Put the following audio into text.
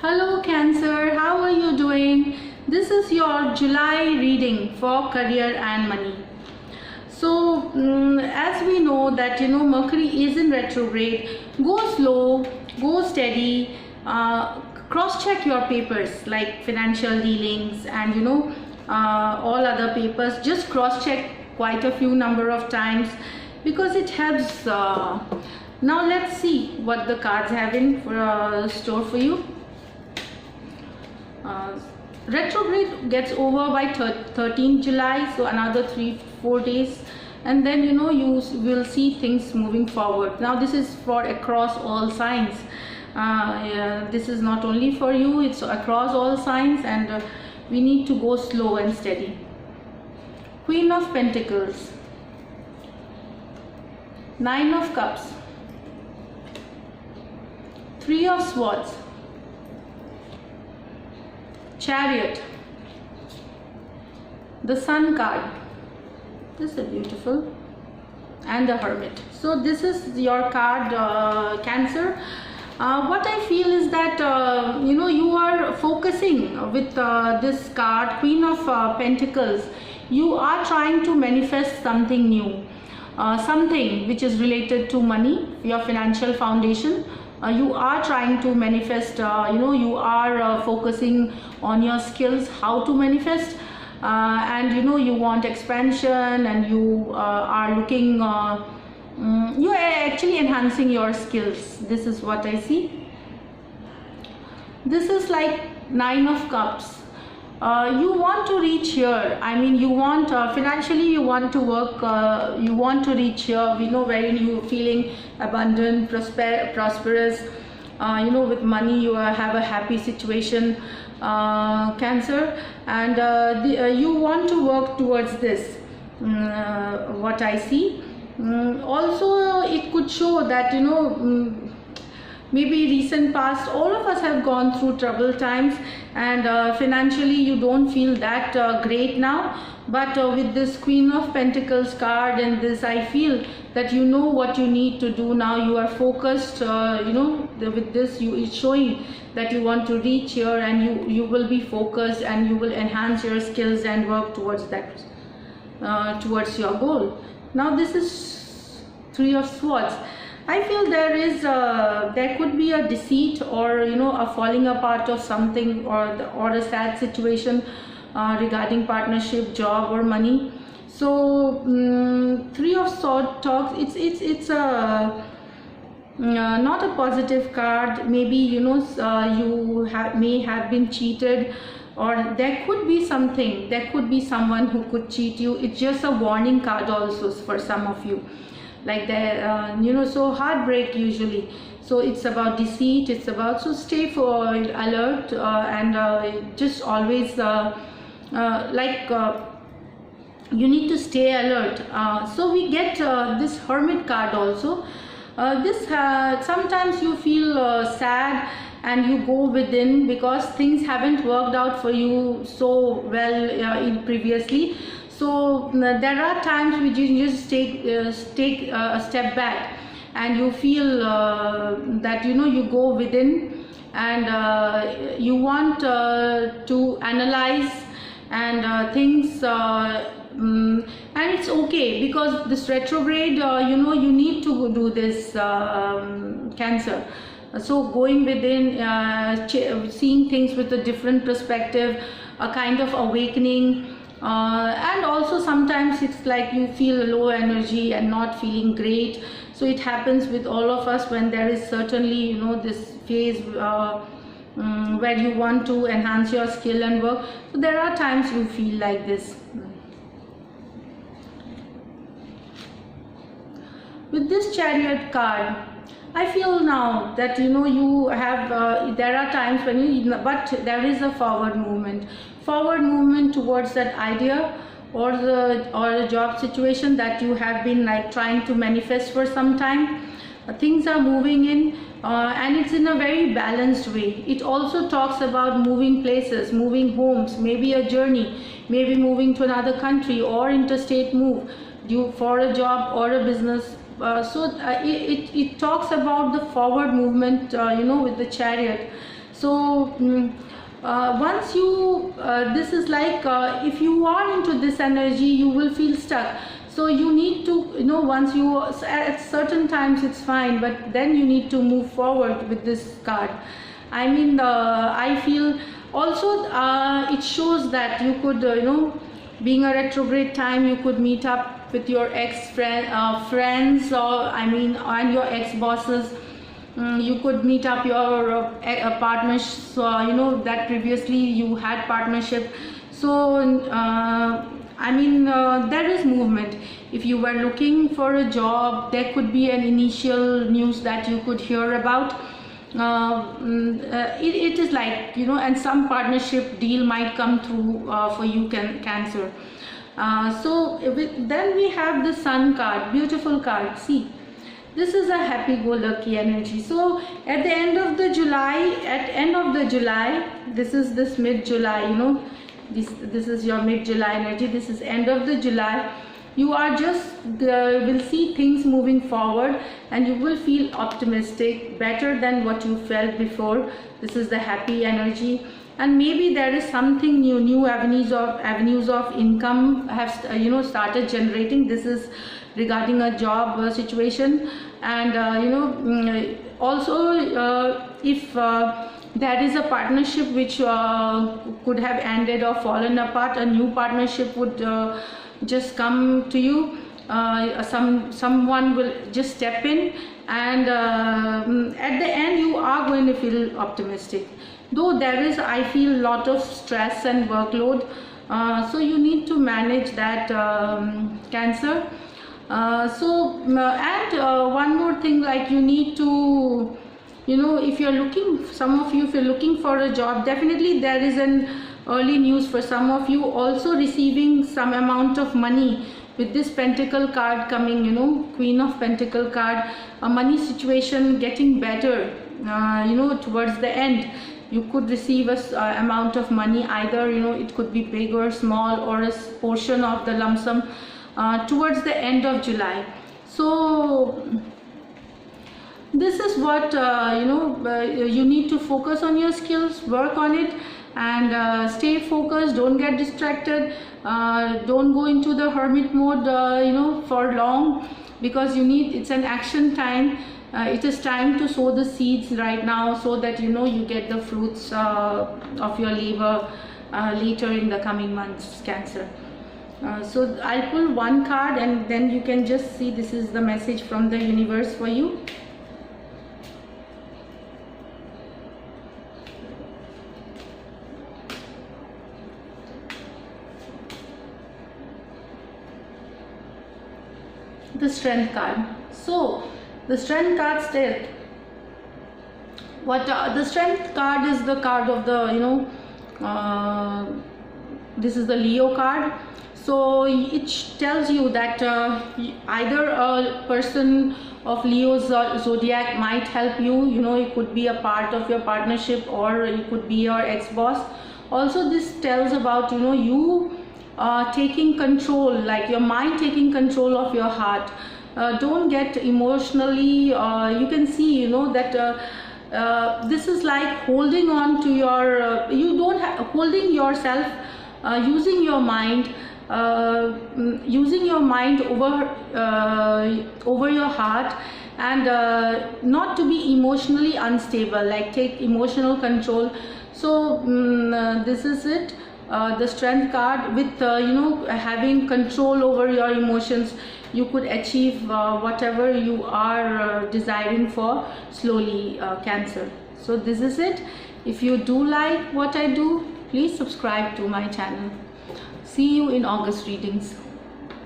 Hello Cancer, how are you doing? This is your July reading for career and money. So as we know that Mercury is in retrograde, go slow, go steady, cross check your papers like financial dealings and all other papers. Just cross check quite a few number of times because it helps. Now let's see what the cards have in store for you. Retrograde gets over by 13th July, so another 3-4 days, and then you will see things moving forward. Now this is for across all signs. This is not only for you, it's across all signs, and we need to go slow and steady. Queen of Pentacles, Nine of Cups, Three of Swords, Chariot, the Sun card. This is beautiful, and the Hermit. So this is your card, Cancer. What I feel is that you are focusing with this card, Queen of Pentacles. You are trying to manifest something new, something which is related to money, your financial foundation. You are trying to manifest, you are focusing on your skills, how to manifest, and you want expansion, and you are looking, you are actually enhancing your skills. This is what I see. This is like Nine of Cups. You want to reach here. I mean, you want financially, you want to work, you want to reach here, wherein you feeling abundant, prosperous, with money you have a happy situation, Cancer, and you want to work towards this, what I see. Also it could show that maybe recent past, all of us have gone through troubled times, and financially you don't feel that great now, but with this Queen of Pentacles card and this, I feel that you know what you need to do now. You are focused, with this it's showing that you want to reach here, and you will be focused, and you will enhance your skills and work towards that, towards your goal. Now this is Three of Swords. I feel there could be a deceit, or a falling apart of something, or a sad situation regarding partnership, job, or money. So Three of Swords talks. It's a not a positive card. Maybe you may have been cheated, or there could be something. There could be someone who could cheat you. It's just a warning card also for some of you. Like that, so heartbreak usually. So it's about deceit, it's about, so stay for alert, and just always you need to stay alert. So we get this Hermit card also. This sometimes you feel sad, and you go within because things haven't worked out for you so well in previously. So there are times which you just take a step back, and you feel that you go within, and you want to analyze and things, and it's okay, because this retrograde, you need to do this, Cancer. So going within, seeing things with a different perspective, a kind of awakening. And also sometimes it's like you feel low energy and not feeling great. So it happens with all of us when there is certainly this phase where you want to enhance your skill and work. So there are times you feel like this. With this Chariot card, I feel now that you have there are times when but there is a forward movement towards that idea, or the job situation that you have been like trying to manifest for some time. Things are moving in, and it's in a very balanced way. It also talks about moving places, moving homes, maybe a journey, maybe moving to another country, or interstate move for a job or a business. So it talks about the forward movement, with the Chariot. So once you this is like if you are into this energy, you will feel stuck. So you need to, you know, once you at certain times it's fine, but then you need to move forward with this card. I mean, I feel also it shows that you could you know, being a retrograde time, you could meet up with your friends, or I mean, and your ex-bosses. You could meet up your partners, you know, that previously you had partnership. So I mean, there is movement. If you were looking for a job, there could be an initial news that you could hear about. It is like, you know, and some partnership deal might come through for you, Cancer. Then we have the Sun card, beautiful card. See, this is a happy-go-lucky energy. So at the end of the July, this is this mid-July, you know, this is your mid-July energy. This is end of the July. You are just will see things moving forward, and you will feel optimistic, better than what you felt before. This is the happy energy, and maybe there is something new avenues of income have you know, started generating. This is regarding a job situation, and you know, also if there is a partnership which could have ended or fallen apart, a new partnership would just come to you. Someone will just step in, and at the end you are going to feel optimistic, though there is, I feel, lot of stress and workload, so you need to manage that, Cancer. One more thing, like you need to, you know, if you're looking, some of you, if you're looking for a job, definitely there is an early news for some of you, also receiving some amount of money with this Pentacle card coming, you know, Queen of Pentacle card, a money situation getting better, you know, towards the end. You could receive a amount of money, either, you know, it could be big or small, or a portion of the lump sum towards the end of July. So this is what you know, you need to focus on your skills, work on it, and stay focused. Don't get distracted. Don't go into the hermit mode you know, for long, because you need, it's an action time. It is time to sow the seeds right now, so that, you know, you get the fruits of your labor later in the coming months, Cancer. So I'll pull one card, and then you can just see this is the message from the universe for you. The Strength card. So the Strength card states what the Strength card is, the card of the, you know, this is the Leo card. So it tells you that either a person of Leo's zodiac might help you, you know, it could be a part of your partnership, or it could be your ex-boss. Also this tells about, you know, you taking control, like your mind taking control of your heart. Don't get emotionally, you can see, you know, that this is like holding on to your, you don't have, holding yourself, using your mind, over your heart, and not to be emotionally unstable, like take emotional control. So this is it, the Strength card. With you know, having control over your emotions, you could achieve whatever you are desiring for slowly, Cancer. So this is it. If you do like what I do, please subscribe to my channel. See you in August readings.